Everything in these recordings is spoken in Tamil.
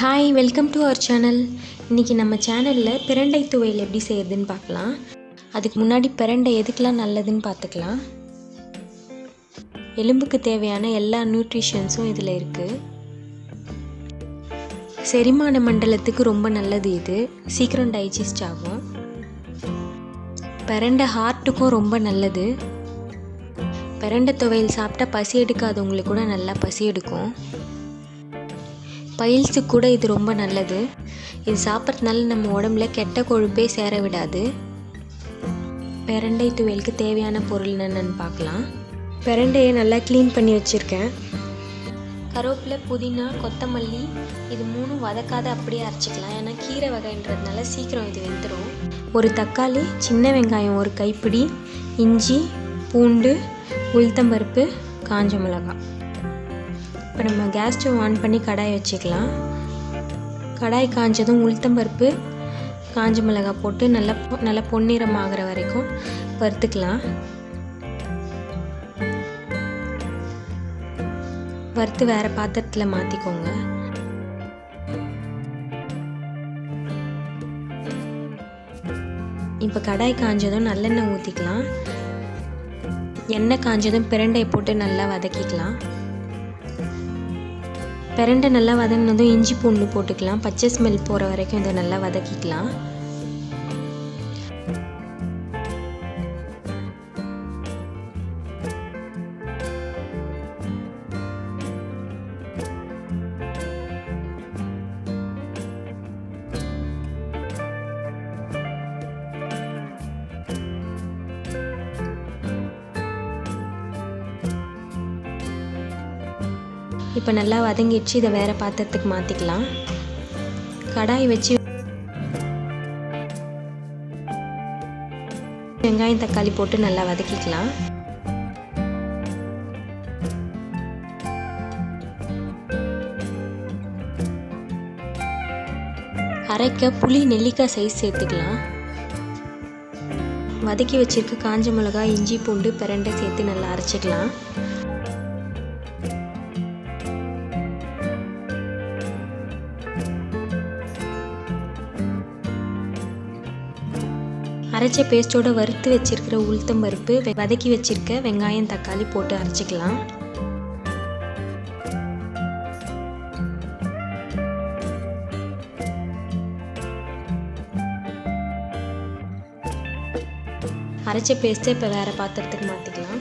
Hi, welcome to our channel. இன்றைக்கி நம்ம சேனலில் பிரண்டை துவையல் எப்படி செய்கிறதுன்னு பார்க்கலாம். அதுக்கு முன்னாடி பிரண்டை எதுக்கெலாம் நல்லதுன்னு பார்த்துக்கலாம். எலும்புக்கு தேவையான எல்லா நியூட்ரிஷன்ஸும் இதில் இருக்குது. செரிமான மண்டலத்துக்கு ரொம்ப நல்லது. இது சீக்கிரம் டைஜஸ்ட் ஆகும். பிரண்டை ஹார்ட்டுக்கும் ரொம்ப நல்லது. பிரண்டை துவையல் சாப்பிட்டா பசி எடுக்காதவங்களுக்கு கூட நல்லா பசி எடுக்கும். பைல்ஸுக்கு கூட இது ரொம்ப நல்லது. இது சாப்பிட்றதுனால நம்ம உடம்புல கெட்ட கொழுப்பே சேர விடாது. பிரண்டை துவையலுக்கு தேவையான பொருள் என்னென்னு பார்க்கலாம். பிரண்டையை நல்லா க்ளீன் பண்ணி வச்சுருக்கேன். கருவேப்பிலை, புதினா, கொத்தமல்லி இது மூணும் வதக்காத அப்படியே அரைச்சிக்கலாம். ஏன்னா கீரை வகைன்றதுனால சீக்கிரம் இது வெந்துடும். ஒரு தக்காளி, சின்ன வெங்காயம் ஒரு கைப்பிடி, இஞ்சி, பூண்டு, உளுத்தம்பருப்பு, காஞ்ச மிளகாய். இப்போ நம்ம கேஸ் ஸ்டவ் ஆன் பண்ணி கடாய் வச்சுக்கலாம். கடாய் காஞ்சதும் உளுத்தம்பருப்பு, காஞ்ச மிளகாய் போட்டு நல்லா பொன்னிறம் ஆகிற வரைக்கும் வறுத்துக்கலாம். வறுத்து வேறு பாத்திரத்தில் மாற்றிக்கோங்க. இப்போ கடாய் காஞ்சதும் நல்லெண்ணெய் ஊற்றிக்கலாம். எண்ணெய் காஞ்சதும் பிரண்டையை போட்டு நல்லா வதக்கிக்கலாம். பிரண்டை நல்லா வதங்கினதும் இஞ்சி பூண்டு போட்டுக்கலாம். பச்சை ஸ்மெல் போகிற வரைக்கும் இதை நல்லா வதக்கிக்கலாம். இப்போ நல்லா வதங்கிடுச்சு. இதை வேறு பாத்திரத்துக்கு மாற்றிக்கலாம். கடாய் வச்சு வெங்காயம், தக்காளி போட்டு நல்லா வதக்கிக்கலாம். அரைக்க புளி நெல்லிக்காய் சைஸ் சேர்த்துக்கலாம். வதக்கி வச்சிருக்க காஞ்ச மிளகாய், இஞ்சி பூண்டு, பிரண்டை சேர்த்து நல்லா அரைச்சிக்கலாம். அரைச்ச பேஸ்ட்டோட வறுத்து வச்சிருக்கிற உளுத்தம்பருப்பு, வதக்கி வச்சிருக்க வெங்காயம், தக்காளி போட்டு அரைச்சிக்கலாம். அரைச்ச பேஸ்ட்டை இப்போ வேற பாத்திரத்துக்கு மாற்றிக்கலாம்.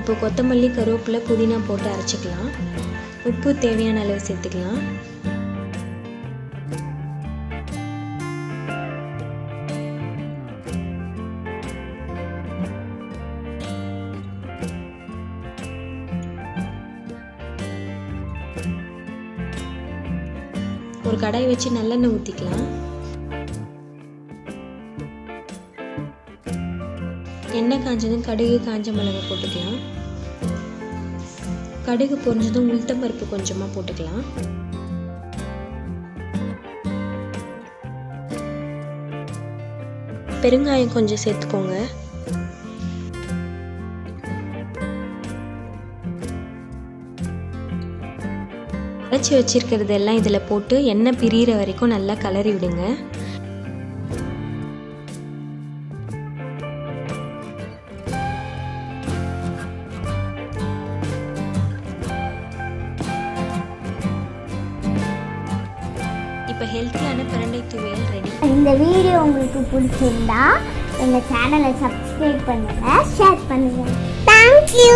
இப்போ கொத்தமல்லி, கருவேப்பிலை, புதினா போட்டு அரைச்சிக்கலாம். உப்பு தேவையான அளவு சேர்த்துக்கலாம். ஒரு கடாய் வச்சு நல்லெண்ணெய் ஊற்றிக்கலாம். எண்ணெய் காஞ்சதும் கடுகு, காஞ்ச மிளகாய் போட்டுக்கலாம். கடுகு பொரிஞ்சதும் உளுத்தம்பருப்பு கொஞ்சமாக போட்டுக்கலாம். பெருங்காயம் கொஞ்சம் சேர்த்துக்கோங்க. அரைச்சி வச்சிருக்கிறதெல்லாம் இதில் போட்டு எண்ணெய் பிரிகிற வரைக்கும் நல்லா கலரி விடுங்க. இப்போ ஹெல்த்தியான பிரண்டை துவையல் ரெடி. இந்த வீடியோ உங்களுக்கு பிடிச்சிருந்தா எங்கள் சேனலை சப்ஸ்கிரைப் பண்ணுங்கள், ஷேர் பண்ணுங்கள். தேங்க்யூ.